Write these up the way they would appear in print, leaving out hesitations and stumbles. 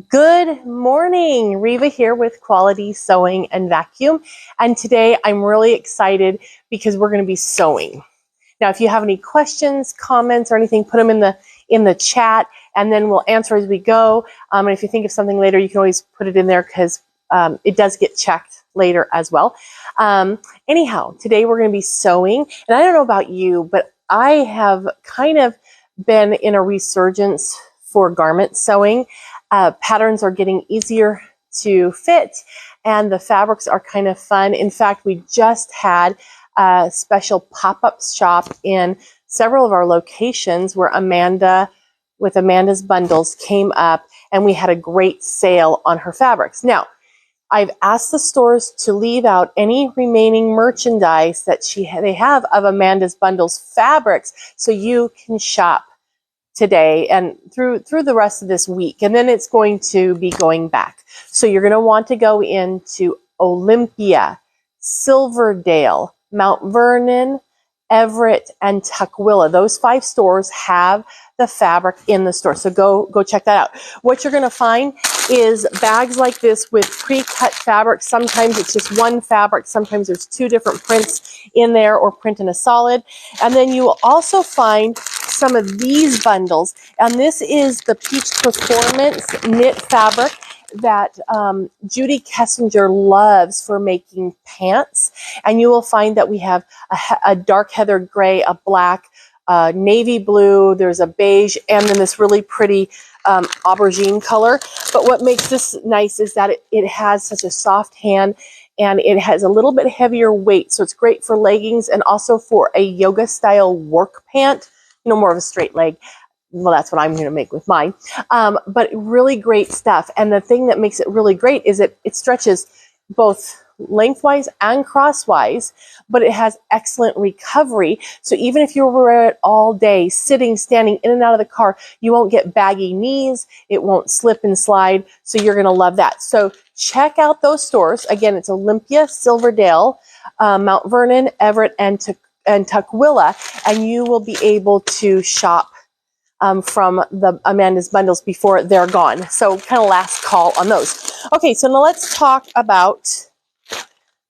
Good morning, Reva here with Quality Sewing and Vacuum. And today I'm really excited because we're going to be sewing. Now, if you have any questions, comments, or anything, put them in the chat, and then we'll answer as we go. And if you think of something later, you can always put it in there because it does get checked later as well. Anyhow, today we're going to be sewing. And I don't know about you, but I have kind of been in a resurgence for garment sewing. Patterns are getting easier to fit, and the fabrics are kind of fun. In fact, we just had a special pop-up shop in several of our locations where Amanda, with Amanda's Bundles, came up, and we had a great sale on her fabrics. Now, I've asked the stores to leave out any remaining merchandise that they have of Amanda's Bundles fabrics so you can shop today and through the rest of this week, and then it's going to be going back. So you're going to want to go into Olympia, Silverdale, Mount Vernon, Everett, and Tukwila. Those 5 stores have the fabric in the store. So go check that out. What you're going to find is bags like this with pre-cut fabric. Sometimes it's just one fabric. Sometimes there's 2 different prints in there or print in a solid. And then you will also find some of these bundles. And this is the Peach Performance knit fabric that Judy Kessinger loves for making pants. And you will find that we have a dark heather gray, a black, navy blue, there's a beige, and then this really pretty aubergine color. But what makes this nice is that it has such a soft hand, and it has a little bit heavier weight. So it's great for leggings and also for a yoga style work pant, more of a straight leg. Well, that's what I'm going to make with mine. But really great stuff. And the thing that makes it really great is it stretches both lengthwise and crosswise, but it has excellent recovery. So even if you wear it all day, sitting, standing, in and out of the car, you won't get baggy knees. It won't slip and slide. So you're going to love that. So check out those stores. Again, it's Olympia, Silverdale, Mount Vernon, Everett, and Tukwila, and you will be able to shop from the Amanda's Bundles before they're gone. So kind of last call on those. Okay, so now let's talk about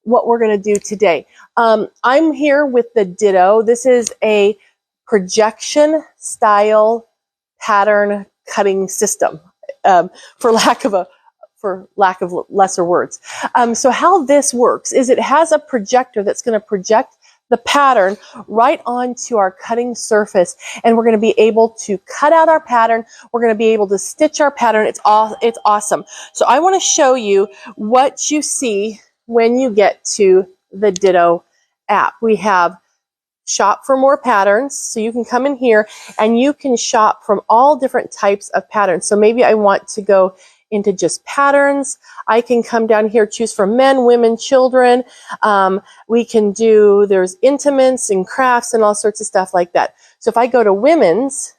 what we're going to do today. I'm here with the Ditto. This is a projection style pattern cutting system, for lack of lesser words. So how this works is it has a projector that's going to project the pattern right onto our cutting surface, and we're going to be able to cut out our pattern. We're going to be able to stitch our pattern. It's awesome. So I want to show you what you see when you get to the Ditto app. We have shop for more patterns, so you can come in here and you can shop from all different types of patterns. So maybe I want to go into just patterns. I can come down here, choose from men, women, children. We can do, there's intimates and crafts and all sorts of stuff like that. So if I go to women's,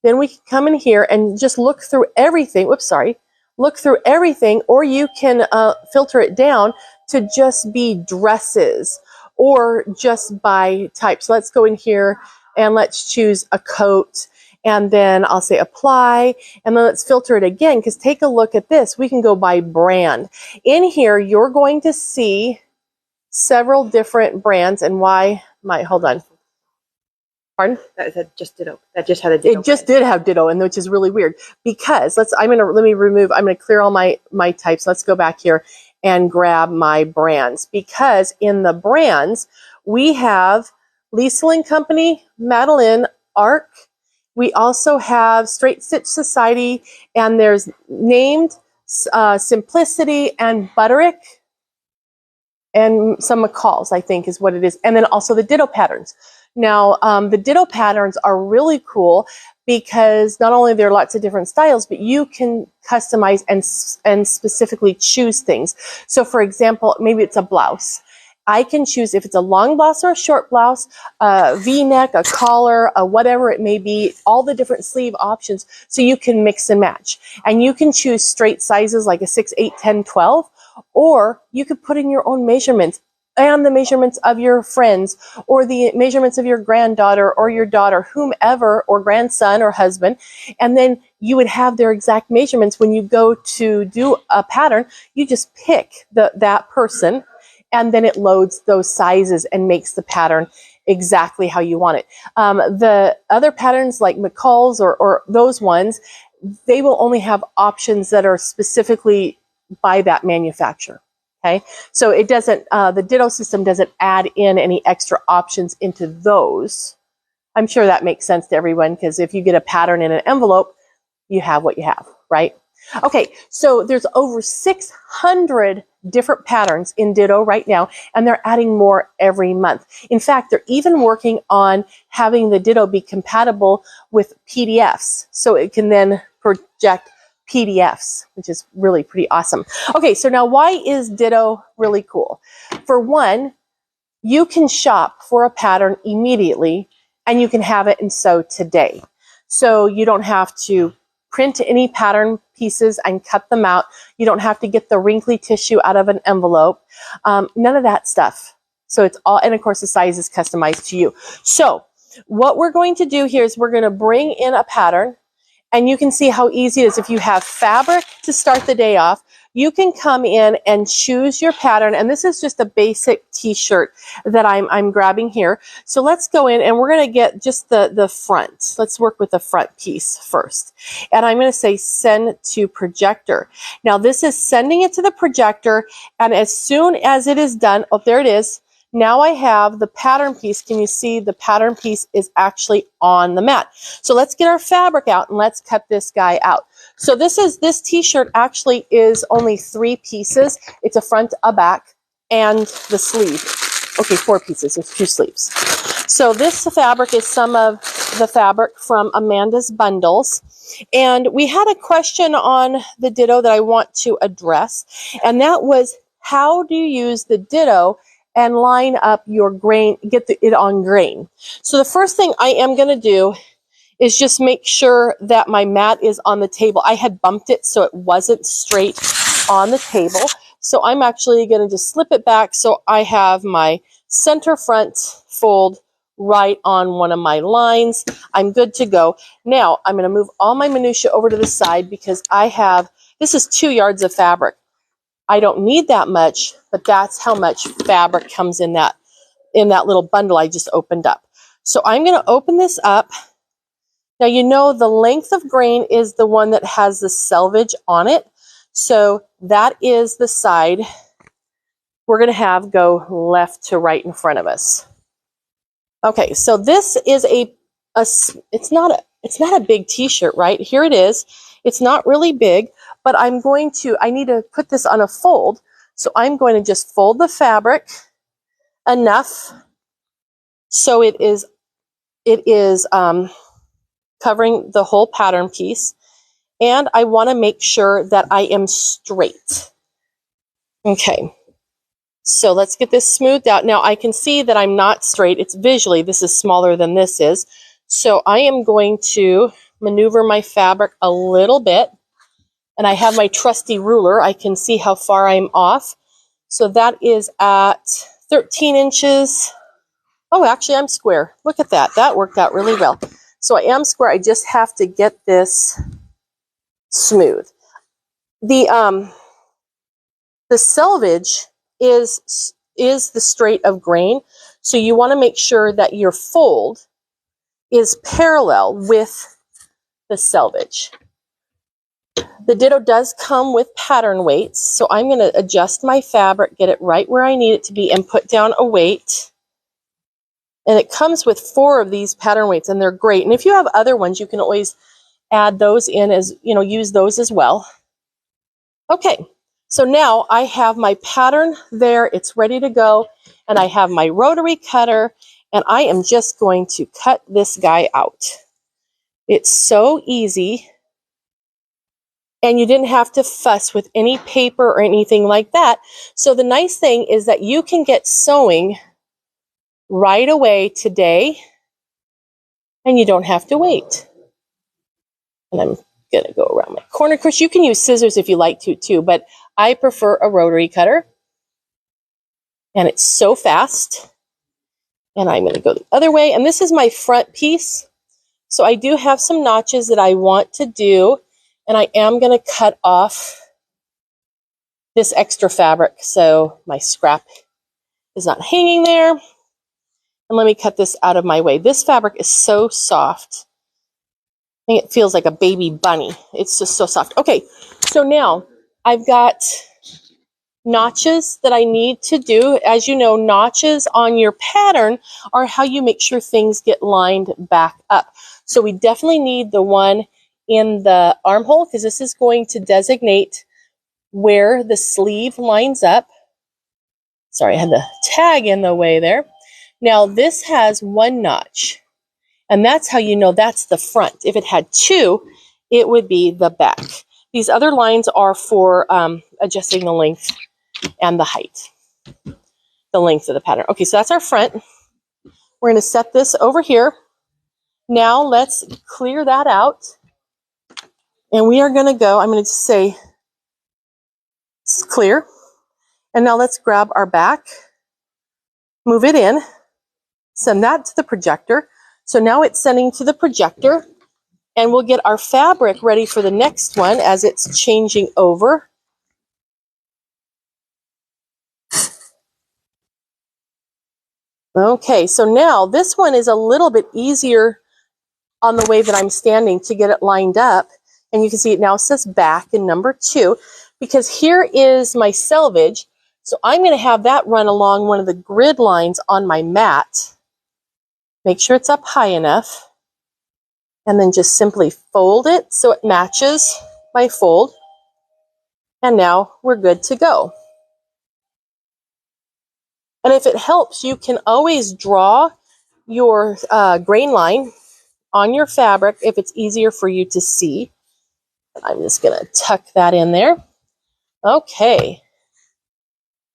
then we can come in here and just look through everything. Look through everything, or you can filter it down to just be dresses or just by type. So let's go in here and let's choose a coat. And then I'll say apply, and then let's filter it again, because take a look at this. We can go by brand. In here, you're going to see several different brands, and hold on. Pardon? That just Ditto. That just had a Ditto. It just did have Ditto, and which is really weird, because I'm going to clear all my types. Let's go back here and grab my brands, because in the brands, we have Liesl & Company, Madeline, Arc. We also have Straight Stitch Society, and there's named Simplicity and Butterick, and some McCall's, I think is what it is. And then also the Ditto patterns. Now, the Ditto patterns are really cool because not only there are lots of different styles, but you can customize and specifically choose things. So for example, maybe it's a blouse. I can choose if it's a long blouse or a short blouse, a V-neck, a collar, whatever it may be, all the different sleeve options. So you can mix and match. And you can choose straight sizes like a 6, 8, 10, 12, or you could put in your own measurements and the measurements of your friends, or the measurements of your granddaughter or your daughter, whomever, or grandson or husband. And then you would have their exact measurements. When you go to do a pattern, you just pick that person, and then it loads those sizes and makes the pattern exactly how you want it. The other patterns like McCall's or those ones, they will only have options that are specifically by that manufacturer. Okay, so it doesn't, the Ditto system doesn't add in any extra options into those. I'm sure that makes sense to everyone, because if you get a pattern in an envelope, you have what you have, right? Okay, so there's over 600 different patterns in Ditto right now, and they're adding more every month. In fact, they're even working on having the Ditto be compatible with PDFs, so it can then project PDFs, which is really pretty awesome. Okay, so now why is Ditto really cool? For one, you can shop for a pattern immediately, and you can have it and sew today. So you don't have to print any pattern pieces and cut them out. You don't have to get the wrinkly tissue out of an envelope. None of that stuff. So it's all, and of course the size is customized to you. So what we're going to do here is we're going to bring in a pattern, and you can see how easy it is. If you have fabric to start the day off, you can come in and choose your pattern. And this is just a basic t-shirt that I'm grabbing here. So let's go in and we're going to get just the front. Let's work with the front piece first. And I'm going to say send to projector. Now this is sending it to the projector. And as soon as it is done, oh, there it is. Now I have the pattern piece. Can you see the pattern piece is actually on the mat? So let's get our fabric out and let's cut this guy out. So this t-shirt actually is only 3 pieces. It's a front, a back, and the sleeve. Okay, 4 pieces. There's 2 sleeves. So this fabric is some of the fabric from Amanda's bundles. And we had a question on the Ditto that I want to address. And that was, how do you use the Ditto and line up your grain, get it on grain? So the first thing I am going to do is just make sure that my mat is on the table. I had bumped it so it wasn't straight on the table. So I'm actually going to just slip it back so I have my center front fold right on one of my lines. I'm good to go. Now I'm going to move all my minutia over to the side because I have, this is 2 yards of fabric. I don't need that much, but that's how much fabric comes in that little bundle I just opened up. So I'm going to open this up. Now, you know the length of grain is the one that has the selvage on it. So that is the side we're going to have go left to right in front of us. Okay, so this is it's not a big t-shirt, right? Here it is. It's not really big, but I need to put this on a fold. So I'm going to just fold the fabric enough so it is covering the whole pattern piece, and I want to make sure that I am straight. Okay, so let's get this smoothed out. Now I can see that I'm not straight. It's visually, this is smaller than this is. So I am going to maneuver my fabric a little bit, and I have my trusty ruler. I can see how far I'm off. So that is at 13 inches. Oh, actually I'm square. Look at that. That worked out really well. So I am square. I just have to get this smooth. The selvage is the straight of grain. So you want to make sure that your fold is parallel with the selvage. The Ditto does come with pattern weights. So I'm going to adjust my fabric, get it right where I need it to be, and put down a weight. And it comes with 4 of these pattern weights, and they're great. And if you have other ones, you can always add those in as, use those as well. Okay, so now I have my pattern there. It's ready to go. And I have my rotary cutter, and I am just going to cut this guy out. It's so easy. And you didn't have to fuss with any paper or anything like that. So the nice thing is that you can get sewing right away today, and you don't have to wait. And I'm going to go around my corner. Of course, you can use scissors if you like to too, but I prefer a rotary cutter. And it's so fast. And I'm going to go the other way. And this is my front piece. So I do have some notches that I want to do, and I am going to cut off this extra fabric so my scrap is not hanging there. And let me cut this out of my way. This fabric is so soft. I think it feels like a baby bunny. It's just so soft. Okay, so now I've got notches that I need to do. As you know, notches on your pattern are how you make sure things get lined back up. So we definitely need the one in the armhole because this is going to designate where the sleeve lines up. Sorry, I had the tag in the way there. Now this has one notch, and that's how you know that's the front. If it had two, it would be the back. These other lines are for adjusting the length and the height, the length of the pattern. Okay, so that's our front. We're going to set this over here. Now let's clear that out. And we are going to go, I'm going to just say it's clear. And now let's grab our back, move it in, send that to the projector. So now it's sending to the projector, and we'll get our fabric ready for the next one as it's changing over. Okay, so now this one is a little bit easier on the way that I'm standing to get it lined up. And you can see it now says back in number 2, because here is my selvage. So I'm going to have that run along one of the grid lines on my mat. Make sure it's up high enough. And then just simply fold it so it matches my fold. And now we're good to go. And if it helps, you can always draw your grain line on your fabric if it's easier for you to see. I'm just going to tuck that in there. Okay.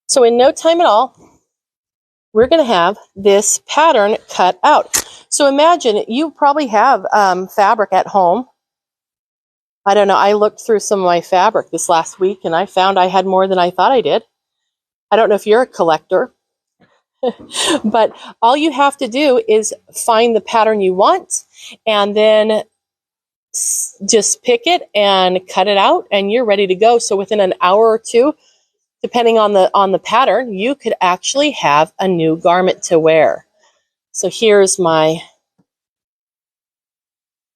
So in no time at all, we're going to have this pattern cut out. So imagine you probably have fabric at home. I don't know. I looked through some of my fabric this last week and I found I had more than I thought I did. I don't know if you're a collector. But all you have to do is find the pattern you want and then just pick it and cut it out and you're ready to go. So within an hour or two, depending on the pattern, you could actually have a new garment to wear. So here's my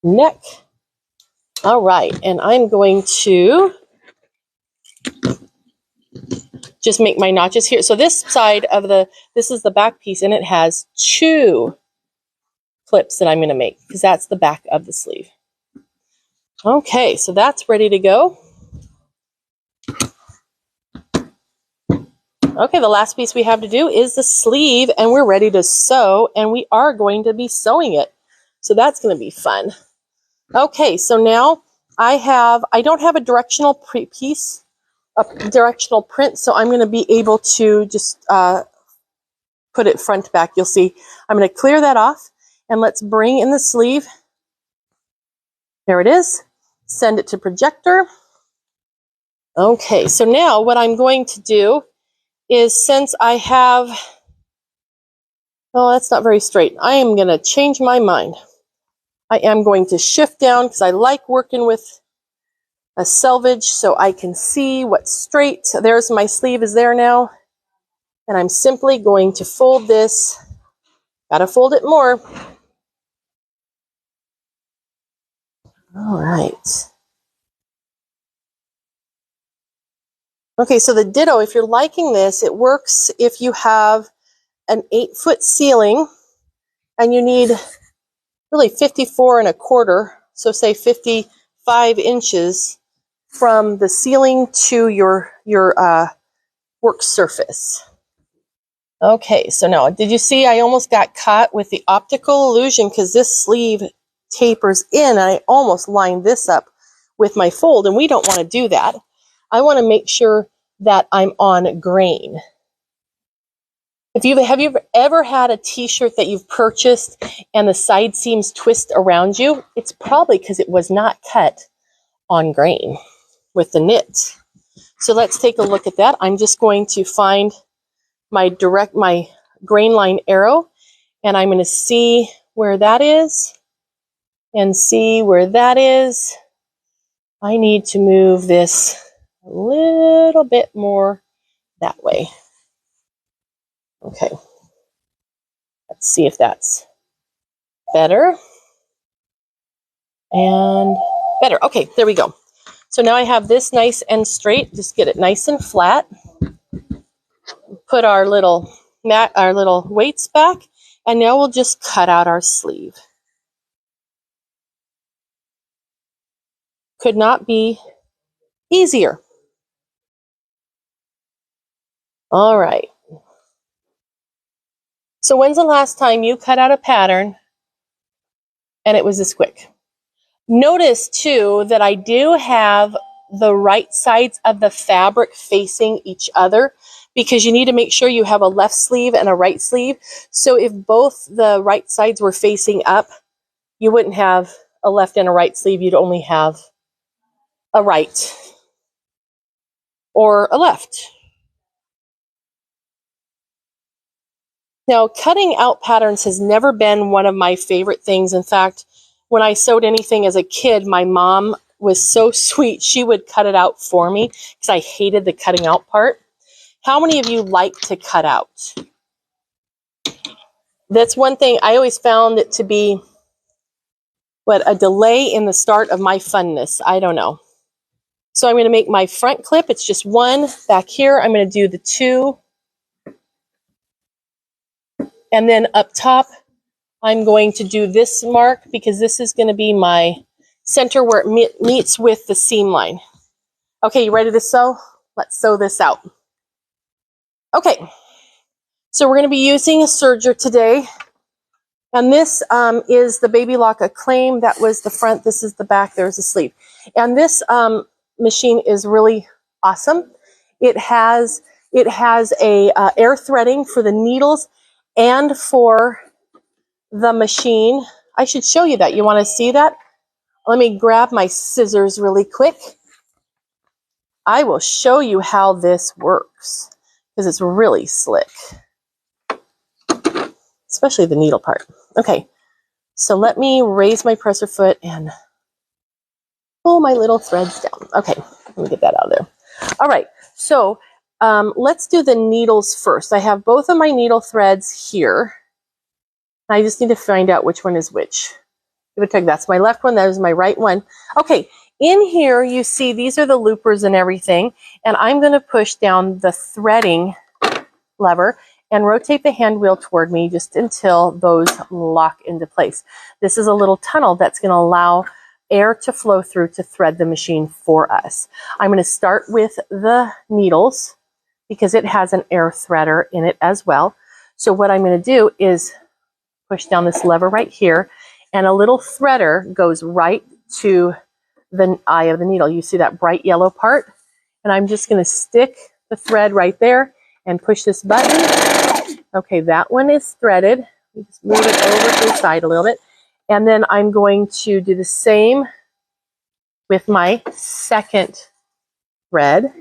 neck. All right, and I'm going to just make my notches here. So this side of this is the back piece, and it has 2 clips that I'm going to make because that's the back of the sleeve. Okay, so that's ready to go. Okay, the last piece we have to do is the sleeve, and we're ready to sew, and we are going to be sewing it. So that's going to be fun. Okay, so now I don't have a directional piece, a directional print, so I'm going to be able to just put it front back. You'll see I'm going to clear that off, and let's bring in the sleeve. There it is. Send it to projector. Okay, so now what I'm going to do is, since I have, oh, that's not very straight. I am going to change my mind. I am going to shift down because I like working with a selvage so I can see what's straight. There's my sleeve is there now. And I'm simply going to fold this. Gotta fold it more. All right. Okay, so the ditto, if you're liking this, it works if you have an 8-foot ceiling and you need really 54 1/4, so say 55 inches from the ceiling to your work surface. Okay, so now, did you see I almost got caught with the optical illusion because this sleeve tapers in and I almost lined this up with my fold, and we don't want to do that. I want to make sure that I'm on grain. Have you ever had a t-shirt that you've purchased and the side seams twist around you? It's probably because it was not cut on grain with the knit. So let's take a look at that. I'm just going to find my grain line arrow, and I'm going to see where that is. and see where that is. I need to move this a little bit more that way. Okay. Let's see if that's better. And better. Okay, there we go. So now I have this nice and straight. Just get it nice and flat. Put our little weights back, and now we'll just cut out our sleeve. Could not be easier. All right. So when's the last time you cut out a pattern and it was this quick? Notice too that I do have the right sides of the fabric facing each other, because you need to make sure you have a left sleeve and a right sleeve. So if both the right sides were facing up, you wouldn't have a left and a right sleeve. You'd only have a right or a left. Now, cutting out patterns has never been one of my favorite things. In fact, when I sewed anything as a kid, my mom was so sweet. She would cut it out for me because I hated the cutting out part. How many of you like to cut out? That's one thing I always found it to be, a delay in the start of my funness. I don't know. So I'm going to make my front clip. It's just one. Back here, I'm going to do the 2. And then up top, I'm going to do this mark because this is going to be my center where it meets with the seam line. Okay, you ready to sew? Let's sew this out. Okay, so we're going to be using a serger today. And this is the Baby Lock Acclaim. That was the front. This is the back. There's the sleeve. And this machine is really awesome. It has a air threading for the needles and for the machine. I should show you that. You want to see that? Let me grab my scissors really quick. I will show you how this works because it's really slick, especially the needle part. Okay, so let me raise my presser foot and pull my little threads down. Okay, let me get that out of there. All right, so let's do the needles first. I have both of my needle threads here. I just need to find out which one is which. Give it a tug. That's my left one. That is my right one. Okay, in here you see these are the loopers and everything, and I'm going to push down the threading lever and rotate the hand wheel toward me just until those lock into place. This is a little tunnel that's going to allow air to flow through to thread the machine for us. I'm going to start with the needles because it has an air threader in it as well. So what I'm going to do is push down this lever right here, and a little threader goes right to the eye of the needle. You see that bright yellow part? And I'm just going to stick the thread right there and push this button. Okay, that one is threaded. Let me just move it over to the side a little bit. And then I'm going to do the same with my second thread.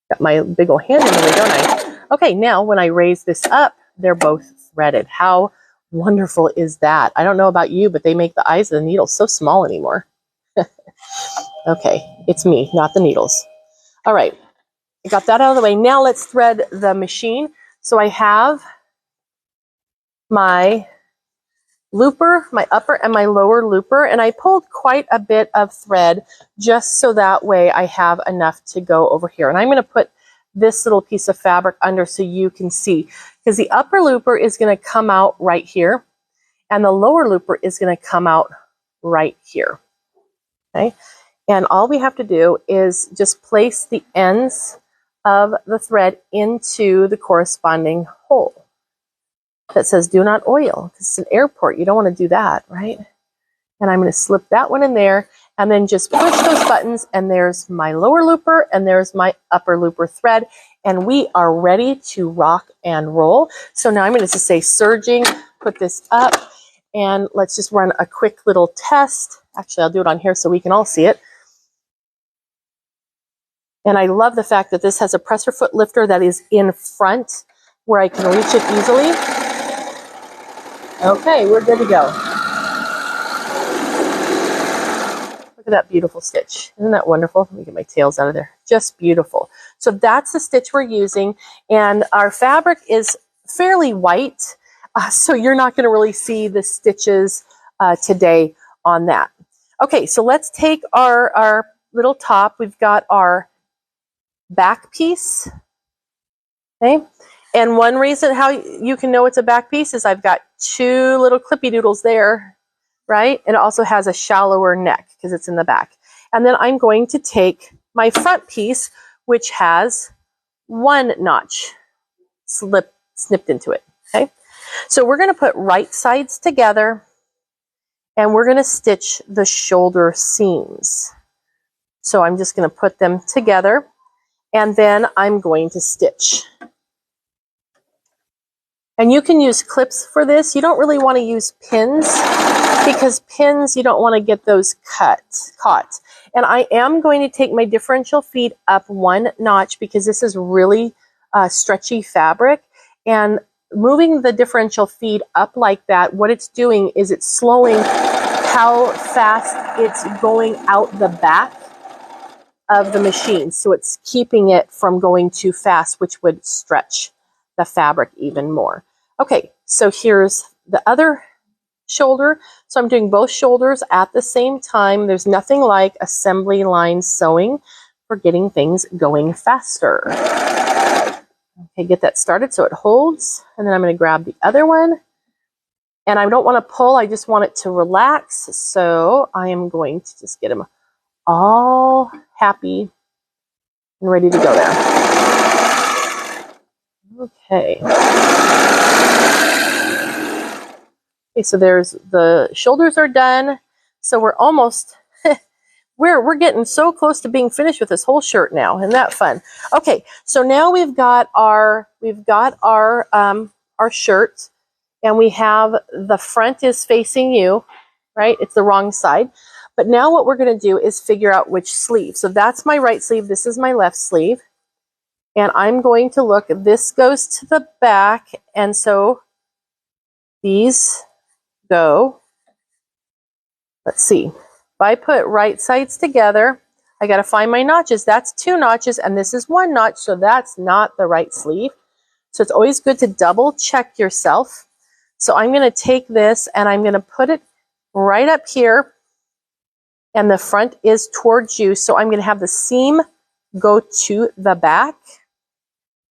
Got my big old hand in the way, don't I? Okay, now when I raise this up, they're both threaded. How wonderful is that? I don't know about you, but they make the eyes of the needles so small anymore. Okay, it's me, not the needles. All right, I got that out of the way. Now let's thread the machine. So I have my looper, my upper and my lower looper, and I pulled quite a bit of thread just so that way I have enough to go over here. And I'm going to put this little piece of fabric under so you can see, because the upper looper is going to come out right here and the lower looper is going to come out right here. Okay, and all we have to do is just place the ends of the thread into the corresponding hole that says do not oil. It's an airport, you don't want to do that, right? And I'm going to slip that one in there and then just push those buttons, and there's my lower looper and there's my upper looper thread, and we are ready to rock and roll. So now I'm going to just say serging, put this up, and let's just run a quick little test. Actually, I'll do it on here so we can all see it. And I love the fact that this has a presser foot lifter that is in front where I can reach it easily. Okay, we're good to go. Look at that beautiful stitch. Isn't that wonderful? Let me get my tails out of there. Just beautiful. So that's the stitch we're using. And our fabric is fairly white. So you're not going to really see the stitches today on that. Okay, so let's take our little top. We've got our back piece. Okay. And one reason how you can know it's a back piece is I've got two little clippy doodles there, right? And it also has a shallower neck because it's in the back. And then I'm going to take my front piece, which has one notch snipped into it, okay? So we're going to put right sides together and we're going to stitch the shoulder seams. So I'm just going to put them together and then I'm going to stitch. And you can use clips for this. You don't really want to use pins because pins, you don't want to get those caught. And I am going to take my differential feed up one notch because this is really stretchy fabric. And moving the differential feed up like that, what it's doing is it's slowing how fast it's going out the back of the machine. So it's keeping it from going too fast, which would stretch the fabric even more. Okay, so here's the other shoulder. So I'm doing both shoulders at the same time. There's nothing like assembly line sewing for getting things going faster. Okay, get that started so it holds. And then I'm going to grab the other one. And I don't want to pull, I just want it to relax. So I am going to just get them all happy and ready to go there. Okay. Okay, so there's the shoulders are done. So we're almost, we're getting so close to being finished with this whole shirt now. Isn't that fun? Okay, so now we've got our shirt, and we have the front is facing you, right? It's the wrong side. But now what we're going to do is figure out which sleeve. So that's my right sleeve. This is my left sleeve. And I'm going to look, this goes to the back. And so these go, let's see. If I put right sides together, I got to find my notches. That's two notches and this is one notch. So that's not the right sleeve. So it's always good to double check yourself. So I'm going to take this and I'm going to put it right up here. And the front is towards you. So I'm going to have the seam go to the back.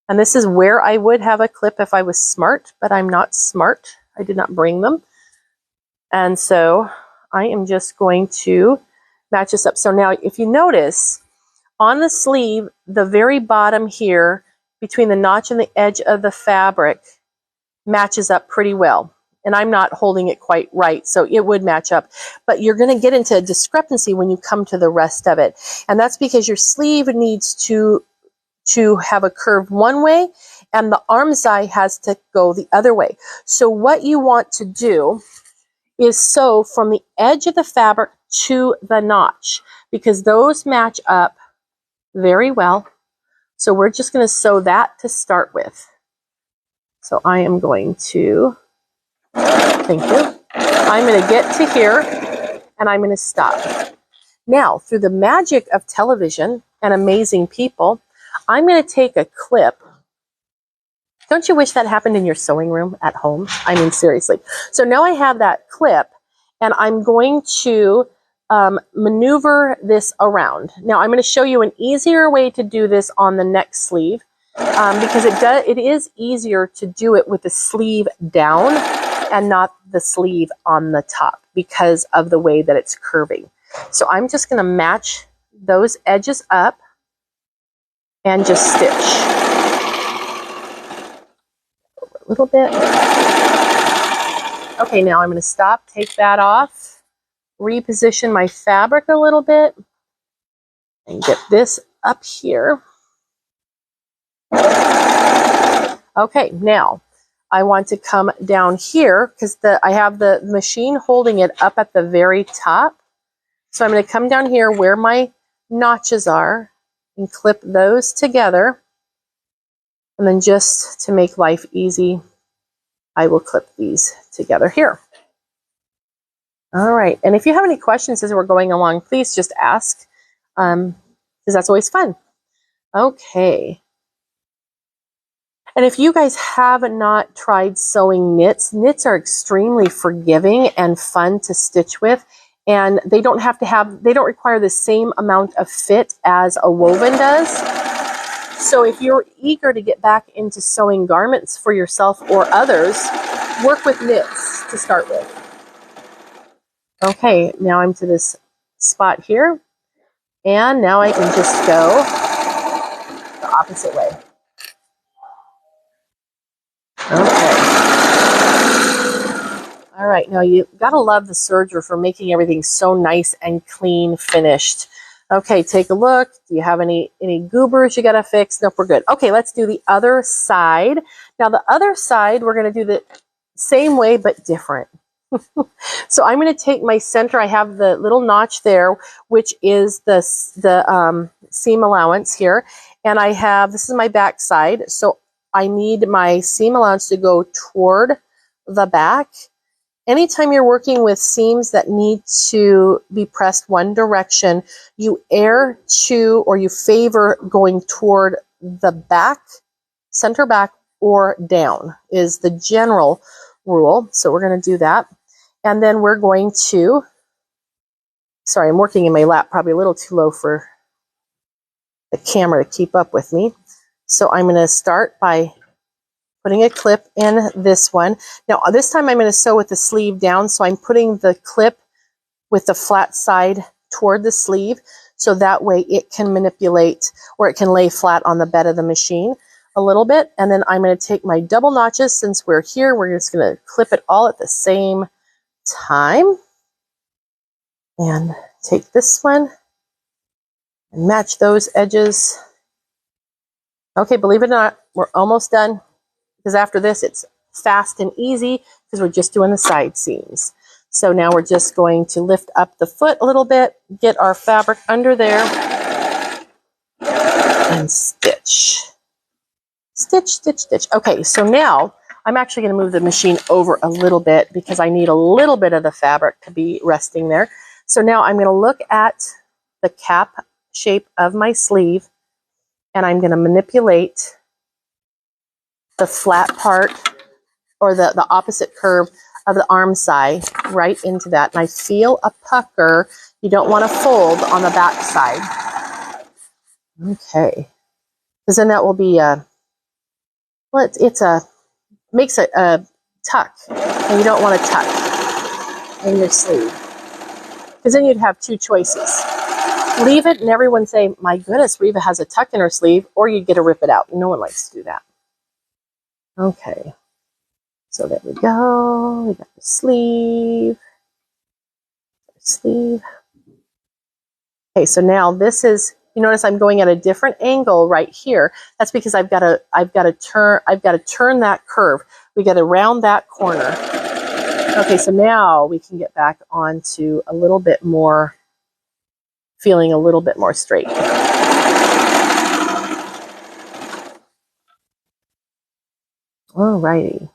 And this is where I would have a clip if I was smart, but I'm not smart. I did not bring them. And so I am just going to match this up. So now if you notice on the sleeve, the very bottom here between the notch and the edge of the fabric matches up pretty well. And I'm not holding it quite right, so it would match up. But you're going to get into a discrepancy when you come to the rest of it. And that's because your sleeve needs to have a curve one way, and the arm side has to go the other way. So what you want to do is sew from the edge of the fabric to the notch, because those match up very well. So we're just going to sew that to start with. So I am going to... Thank you. I'm going to get to here and I'm going to stop. Now, through the magic of television and amazing people, I'm going to take a clip. Don't you wish that happened in your sewing room at home? I mean, seriously. So now I have that clip and I'm going to maneuver this around. Now, I'm going to show you an easier way to do this on the next sleeve because it is easier to do it with the sleeve down and not the sleeve on the top because of the way that it's curving. So I'm just going to match those edges up and just stitch a little bit. Okay, now I'm going to stop, take that off, reposition my fabric a little bit, and get this up here. Okay, now I want to come down here because I have the machine holding it up at the very top. So I'm going to come down here where my notches are and clip those together. And then just to make life easy, I will clip these together here. All right. And if you have any questions as we're going along, please just ask, because that's always fun. Okay. And if you guys have not tried sewing knits, knits are extremely forgiving and fun to stitch with. And they don't require the same amount of fit as a woven does. So if you're eager to get back into sewing garments for yourself or others, work with knits to start with. Okay, now I'm to this spot here. And now I can just go the opposite way. Okay. All right, now you gotta love the serger for making everything so nice and clean finished. Okay, take a look. Do you have any goobers you gotta fix? Nope, we're good. Okay, let's do the other side. Now the other side, we're gonna do the same way but different. So I'm gonna take my center. I have the little notch there, which is the seam allowance here, and I have, this is my back side. So I need my seam allowance to go toward the back. Anytime you're working with seams that need to be pressed one direction, you err to, or you favor going toward the back, center back, or down is the general rule. So we're going to do that. And then we're going to, sorry, I'm working in my lap, probably a little too low for the camera to keep up with me. So I'm going to start by putting a clip in this one. Now this time I'm going to sew with the sleeve down, so I'm putting the clip with the flat side toward the sleeve, so that way it can manipulate, or it can lay flat on the bed of the machine a little bit. And then I'm going to take my double notches. Since we're here, we're just going to clip it all at the same time. And take this one and match those edges. Okay, believe it or not, we're almost done. Because after this, it's fast and easy because we're just doing the side seams. So now we're just going to lift up the foot a little bit, get our fabric under there, and stitch. Stitch, stitch, stitch. Okay, so now I'm actually going to move the machine over a little bit because I need a little bit of the fabric to be resting there. So now I'm going to look at the cap shape of my sleeve, and I'm going to manipulate the flat part, or the opposite curve of the arm side right into that. And I feel a pucker. You don't want to fold on the back side. Okay. Because then that will be well, makes a tuck. And you don't want to tuck in your sleeve. Because then you'd have two choices. Leave it and everyone say, my goodness, Reva has a tuck in her sleeve, or you'd get to rip it out. No one likes to do that. Okay, so there we go. We got the sleeve. Okay, so now this is, you notice I'm going at a different angle right here. That's because I've got to turn that curve. We got to round that corner. Okay, so now we can get back onto a little bit more, feeling a little bit more straight. Alrighty.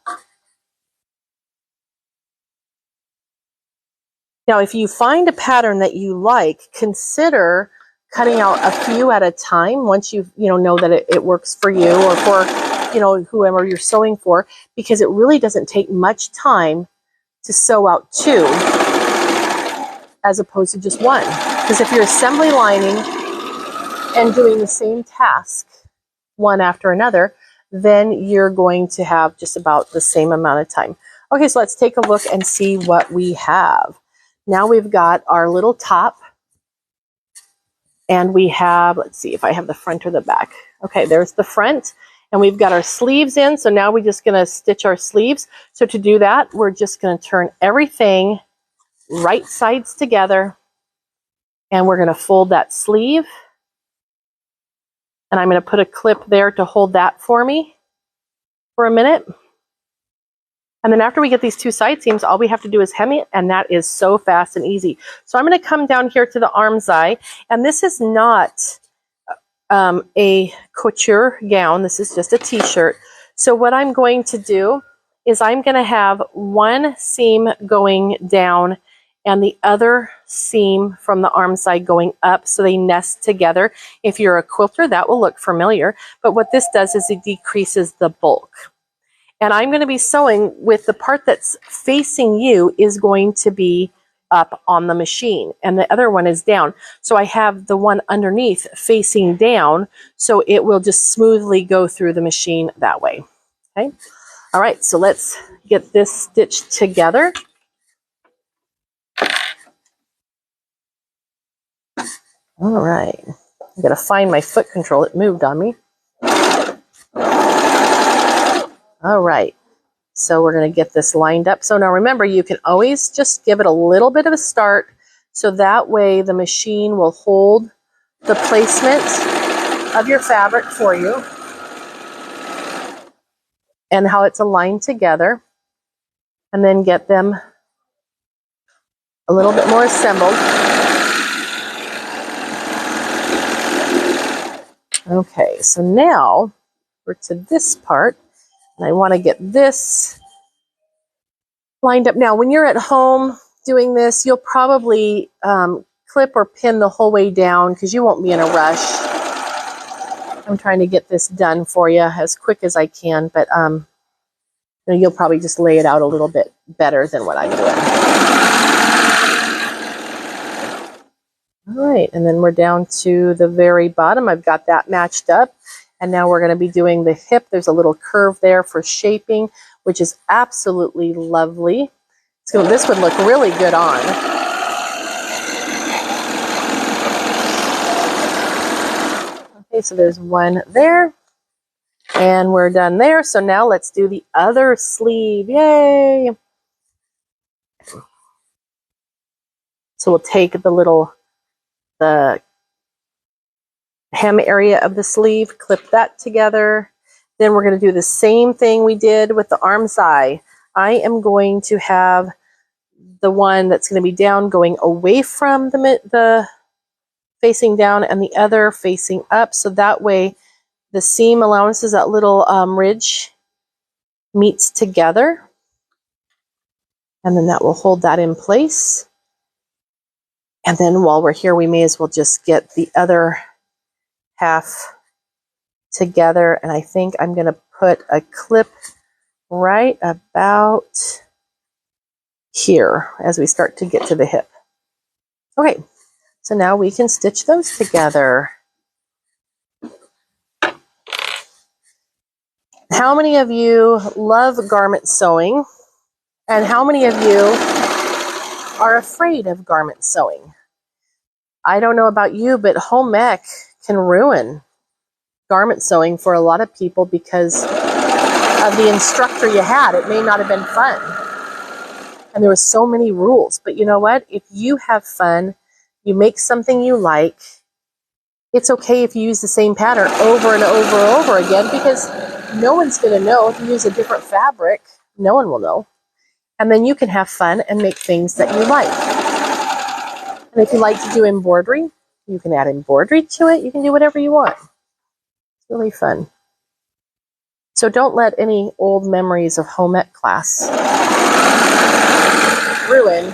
Now, if you find a pattern that you like, consider cutting out a few at a time once you know that it works for you, or for whoever you're sewing for, because it really doesn't take much time to sew out two as opposed to just one. Because if you're assembly lining and doing the same task one after another, then you're going to have just about the same amount of time. Okay, so let's take a look and see what we have. Now we've got our little top, and we have, let's see if I have the front or the back. Okay, there's the front, and we've got our sleeves in, so now we're just gonna stitch our sleeves. So to do that, we're just gonna turn everything right sides together, and we're gonna fold that sleeve. And I'm going to put a clip there to hold that for me for a minute. And then after we get these two side seams, all we have to do is hem it, and that is so fast and easy. So I'm going to come down here to the armscye, and this is not a couture gown. This is just a t-shirt. So what I'm going to do is I'm going to have one seam going down and the other seam from the arm side going up so they nest together. If you're a quilter, that will look familiar, but what this does is it decreases the bulk. And I'm going to be sewing with the part that's facing you is going to be up on the machine and the other one is down. So I have the one underneath facing down, so it will just smoothly go through the machine that way. Okay. All right, so let's get this stitched together. All right, I gotta find my foot control. It moved on me. All right, so we're gonna get this lined up. So now remember, you can always just give it a little bit of a start, so that way the machine will hold the placement of your fabric for you and how it's aligned together, and then get them a little bit more assembled. Okay, so now we're to this part, and I want to get this lined up. Now, when you're at home doing this, you'll probably clip or pin the whole way down because you won't be in a rush. I'm trying to get this done for you as quick as I can, but you'll probably just lay it out a little bit better than what I'm doing. All right, and then we're down to the very bottom. I've got that matched up, and now we're going to be doing the hip. There's a little curve there for shaping, which is absolutely lovely. So this would look really good on. Okay, so there's one there, and we're done there. So now let's do the other sleeve. Yay! So we'll take the hem area of the sleeve, clip that together. Then we're going to do the same thing we did with the arm side. I am going to have the one that's going to be down going away from the facing down and the other facing up. So that way the seam allowances, that little ridge meets together. And then that will hold that in place. And then while we're here, we may as well just get the other half together. And I think I'm going to put a clip right about here as we start to get to the hip. Okay, so now we can stitch those together. How many of you love garment sewing? And how many of you are afraid of garment sewing? I don't know about you, but home ec can ruin garment sewing for a lot of people because of the instructor you had. It may not have been fun. And there were so many rules. But you know what? If you have fun, you make something you like, it's okay if you use the same pattern over and over and over again, because no one's going to know. If you use a different fabric, no one will know. And then you can have fun and make things that you like. And if you like to do embroidery, you can add embroidery to it. You can do whatever you want. It's really fun. So don't let any old memories of home ec class ruin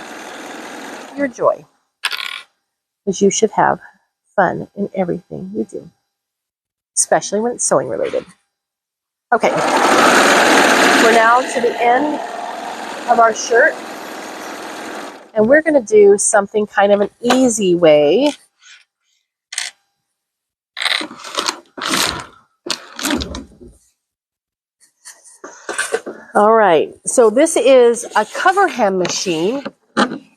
your joy, because you should have fun in everything you do, especially when it's sewing related. Okay, we're now to the end of our shirt, and we're going to do something kind of an easy way. All right, so this is a cover hem machine,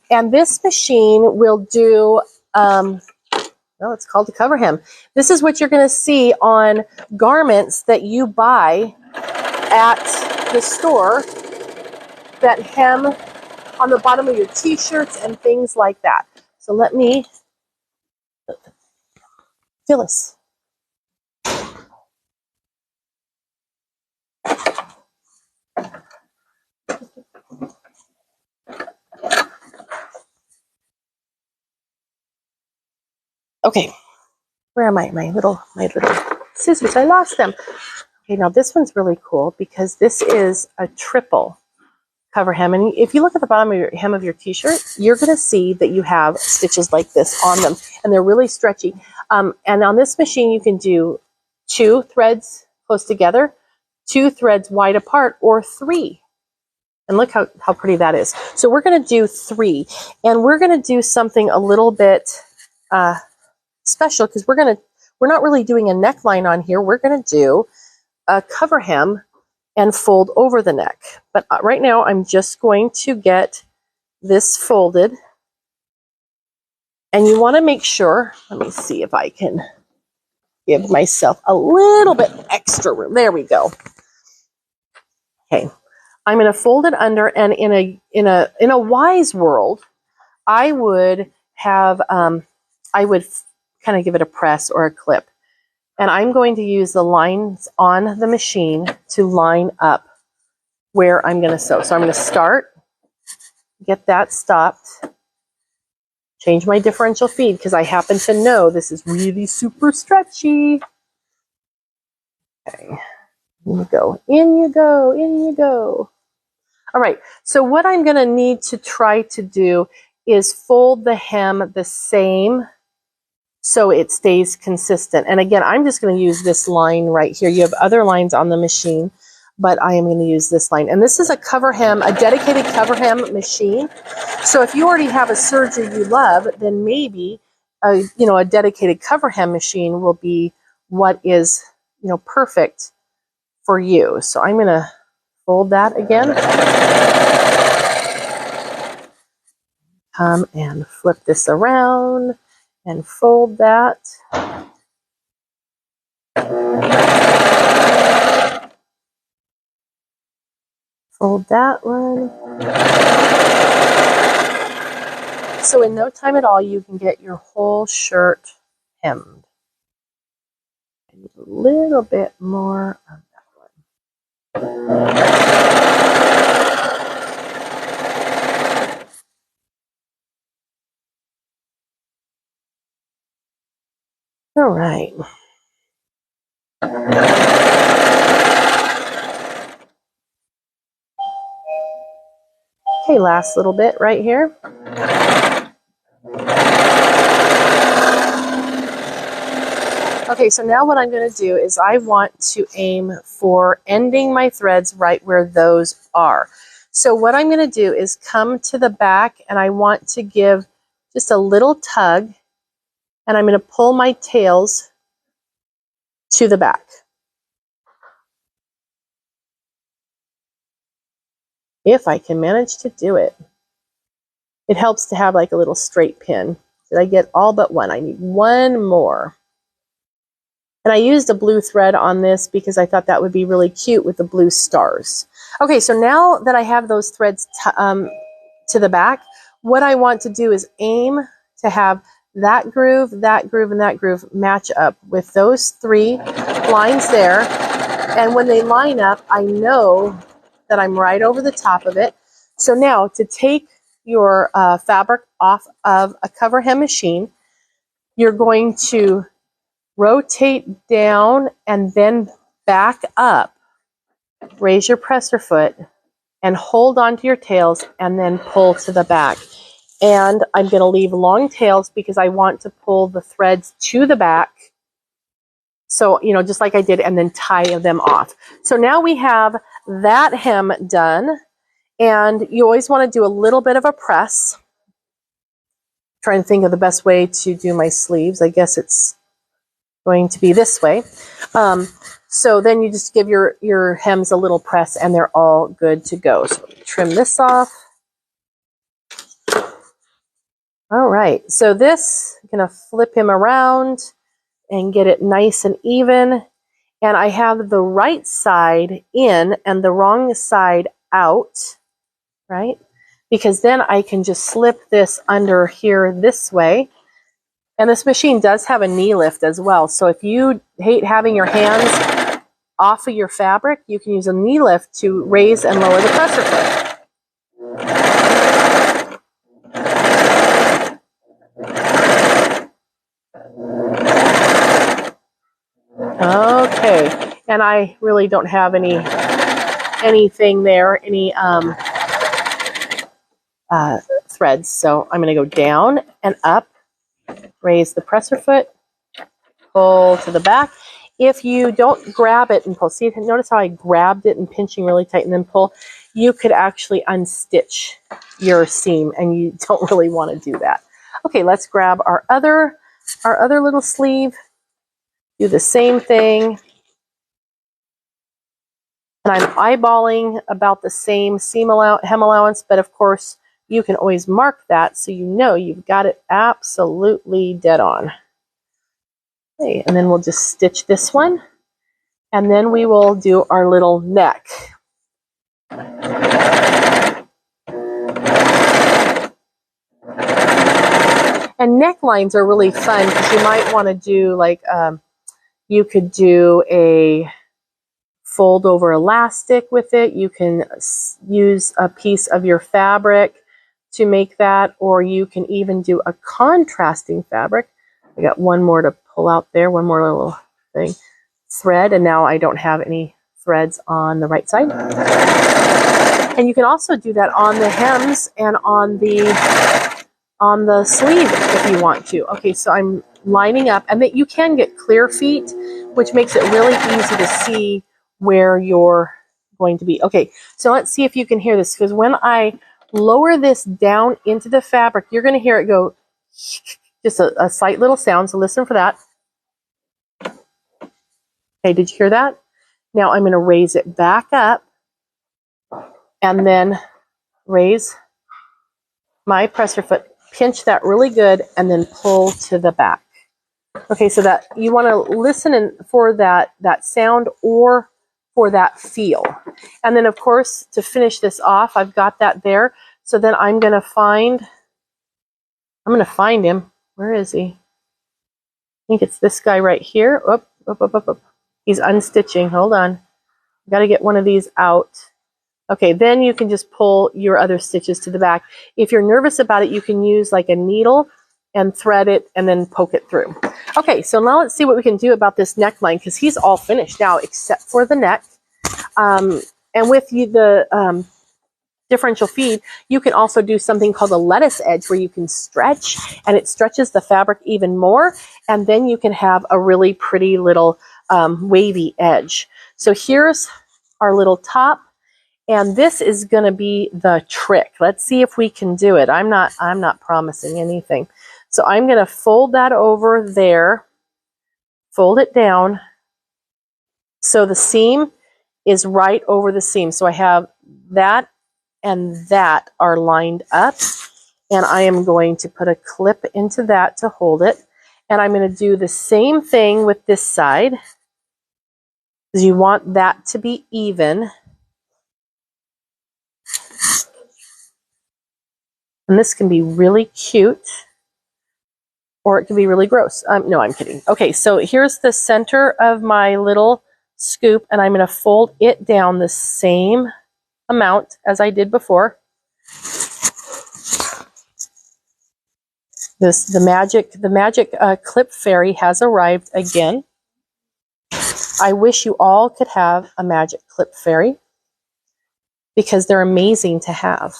and this machine will do, well, it's called a cover hem. This is what you're going to see on garments that you buy at the store that hem on the bottom of your t-shirts and things like that. So let me, Phyllis. Okay, where am I? My little scissors, I lost them. Okay, now this one's really cool because this is a triple cover hem. And if you look at the bottom of your hem of your t-shirt, you're going to see that you have stitches like this on them, and they're really stretchy. And on this machine, you can do 2 threads close together, 2 threads wide apart, or 3. And look how pretty that is. So we're going to do 3, and we're going to do something a little bit special, because we're not really doing a neckline on here. We're going to do a cover hem and fold over the neck. But right now I'm just going to get this folded, and you want to make sure, let me see if I can give myself a little bit extra room. There we go. Okay, I'm going to fold it under, and in a wise world, I would have I would kind of give it a press or a clip. And I'm going to use the lines on the machine to line up where I'm going to sew. So I'm going to start, get that stopped, change my differential feed because I happen to know this is really super stretchy. Okay, in you go, in you go, in you go. All right, so what I'm going to need to try to do is fold the hem the same so it stays consistent. And again, I'm just going to use this line right here. You have other lines on the machine, but I am going to use this line. And this is a cover hem, a dedicated cover hem machine. So if you already have a Serger you love, then maybe a dedicated cover hem machine will be what is perfect for you. So I'm going to fold that again. Come and flip this around and fold that. Fold that one. So in no time at all, you can get your whole shirt hemmed. I need a little bit more on that one. All right. Okay, last little bit right here. Okay, so now what I'm going to do is I want to aim for ending my threads right where those are. So what I'm going to do is come to the back, and I want to give just a little tug, and I'm going to pull my tails to the back. If I can manage to do it. It helps to have like a little straight pin. Did I get all but one? I need one more. And I used a blue thread on this because I thought that would be really cute with the blue stars. Okay, so now that I have those threads to the back, what I want to do is aim to have that groove, and that groove match up with those 3 lines there. And when they line up, I know that I'm right over the top of it. So now to take your fabric off of a cover hem machine, you're going to rotate down and then back up, raise your presser foot, and hold onto your tails, and then pull to the back. And I'm going to leave long tails because I want to pull the threads to the back. So, just like I did, and then tie them off. So now we have that hem done, and you always want to do a little bit of a press. Trying to think of the best way to do my sleeves. I guess it's going to be this way. So then you just give your hems a little press, and they're all good to go. So trim this off. All right, so this, I'm going to flip him around and get it nice and even. And I have the right side in and the wrong side out, right? Because then I can just slip this under here this way. And this machine does have a knee lift as well. So if you hate having your hands off of your fabric, you can use a knee lift to raise and lower the presser foot. Okay, and I really don't have anything there, any threads. So I'm going to go down and up, raise the presser foot, pull to the back. If you don't grab it and pull, see, notice how I grabbed it and pinching really tight and then pull, you could actually unstitch your seam and you don't really want to do that. Okay, let's grab our other little sleeve, do the same thing. And I'm eyeballing about the same hem allowance, but of course you can always mark that so you know you've got it absolutely dead on. Okay, and then we'll just stitch this one, and then we will do our little neck. And necklines are really fun because you might want to do like, you could do a fold over elastic with it. You can use a piece of your fabric to make that, or you can even do a contrasting fabric. I got one more to pull out there, one more little thing. Thread, and now I don't have any threads on the right side. And you can also do that on the hems and on the sleeve if you want to. Okay, so I'm lining up, and that you can get clear feet, which makes it really easy to see where you're going to be. Okay, so let's see if you can hear this, because when I lower this down into the fabric, you're going to hear it go, just a slight little sound, so listen for that. Okay, did you hear that? Now I'm going to raise it back up and then raise my presser foot, pinch that really good, and then pull to the back. Okay, so that you want to listen for that sound or for that feel. And then of course, to finish this off, I've got that there. So then I'm going to find him. Where is he? I think it's this guy right here. Up. He's unstitching. Hold on. Got to get one of these out. Okay, then you can just pull your other stitches to the back. If you're nervous about it, you can use like a needle and thread it and then poke it through. Okay, so now let's see what we can do about this neckline, because he's all finished now except for the neck. And with the differential feed, you can also do something called a lettuce edge, where you can stretch, and it stretches the fabric even more, and then you can have a really pretty little wavy edge. So here's our little top, and this is going to be the trick. Let's see if we can do it. I'm not promising anything. So I'm going to fold that over there, fold it down, so the seam is right over the seam. So I have that and that are lined up, and I am going to put a clip into that to hold it. And I'm going to do the same thing with this side, because you want that to be even. And this can be really cute, or it can be really gross. No, I'm kidding. Okay, so here's the center of my little scoop, and I'm going to fold it down the same amount as I did before. The magic clip fairy has arrived again. I wish you all could have a magic clip fairy, because they're amazing to have.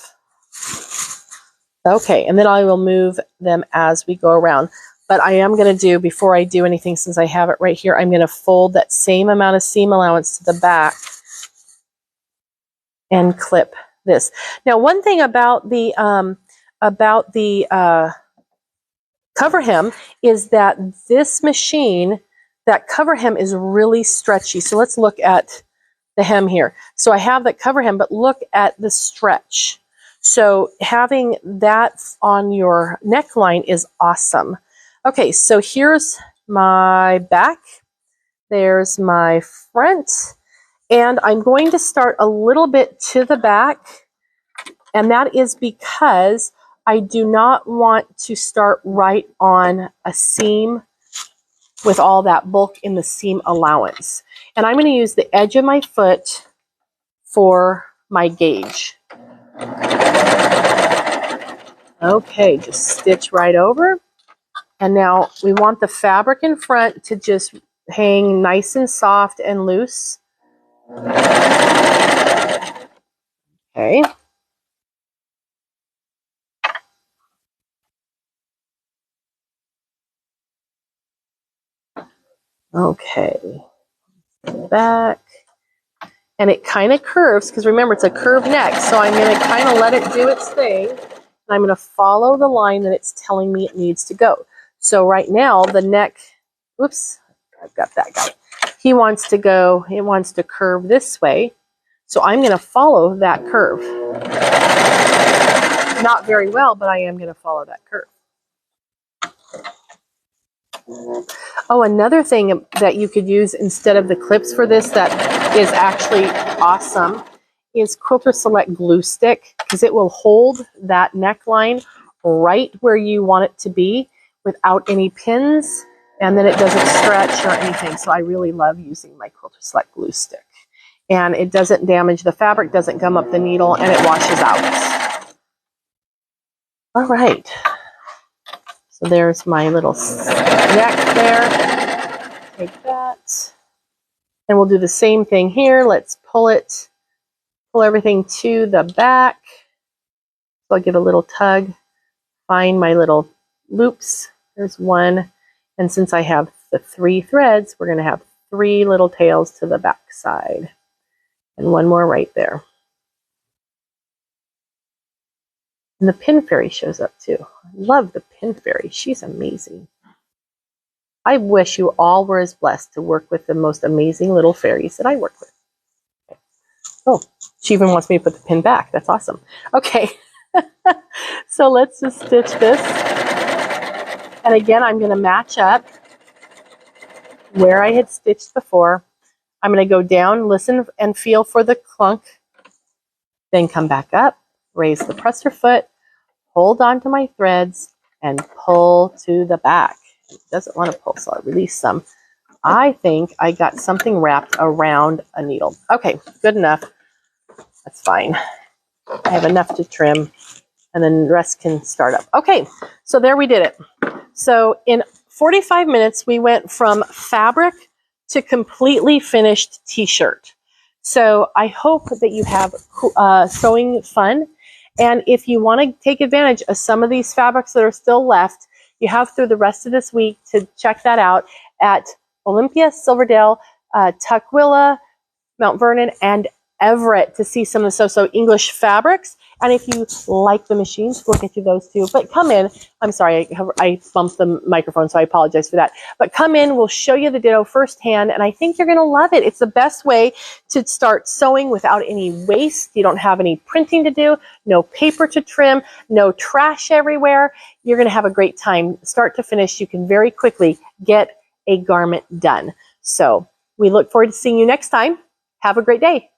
Okay, and then I will move them as we go around. But I am going to do, before I do anything, since I have it right here, I'm going to fold that same amount of seam allowance to the back and clip this. Now, one thing about the cover hem is that this machine, that cover hem is really stretchy. So let's look at the hem here. So I have that cover hem, but look at the stretch. So having that on your neckline is awesome. Okay, so here's my back. There's my front. And I'm going to start a little bit to the back. And that is because I do not want to start right on a seam with all that bulk in the seam allowance. And I'm going to use the edge of my foot for my gauge. Okay, just stitch right over. And now we want the fabric in front to just hang nice and soft and loose. Okay. Okay, back. And it kind of curves, because remember, it's a curved neck, so I'm going to kind of let it do its thing. And I'm going to follow the line that it's telling me it needs to go. So right now, the neck, whoops, I've got that guy. He wants to go, it wants to curve this way. So I'm going to follow that curve. Not very well, but I am going to follow that curve. Oh, another thing that you could use instead of the clips for this that is actually awesome is Quilter Select glue stick, because it will hold that neckline right where you want it to be without any pins, and then it doesn't stretch or anything. So I really love using my Quilter Select glue stick. And it doesn't damage the fabric, doesn't gum up the needle, and it washes out. All right. So there's my little neck there. Take that. And we'll do the same thing here. Let's pull everything to the back. So I'll give a little tug, find my little loops. There's one. And since I have the 3 threads, we're going to have 3 little tails to the back side. And one more right there. And the pin fairy shows up too. I love the pin fairy. She's amazing. I wish you all were as blessed to work with the most amazing little fairies that I work with. Okay. Oh, she even wants me to put the pin back. That's awesome. Okay. So let's just stitch this. And again, I'm going to match up where I had stitched before. I'm going to go down, listen and feel for the clunk, then come back up, raise the presser foot, hold on to my threads, and pull to the back. It doesn't want to pull, so I'll release some. I think I got something wrapped around a needle. Okay, good enough. That's fine. I have enough to trim, and then the rest can start up. Okay, so there we did it. So in 45 minutes, we went from fabric to completely finished t-shirt. So I hope that you have sewing fun. And if you want to take advantage of some of these fabrics that are still left, you have through the rest of this week to check that out at Olympia, Silverdale, Tukwila, Mount Vernon, and Everett to see some of the So English fabrics. And if you like the machines, we'll get you those too. But come in. I'm sorry, I bumped the microphone, so I apologize for that. But come in, we'll show you the ditto firsthand, and I think you're going to love it. It's the best way to start sewing without any waste. You don't have any printing to do, no paper to trim, no trash everywhere. You're going to have a great time. Start to finish, you can very quickly get a garment done. So we look forward to seeing you next time. Have a great day.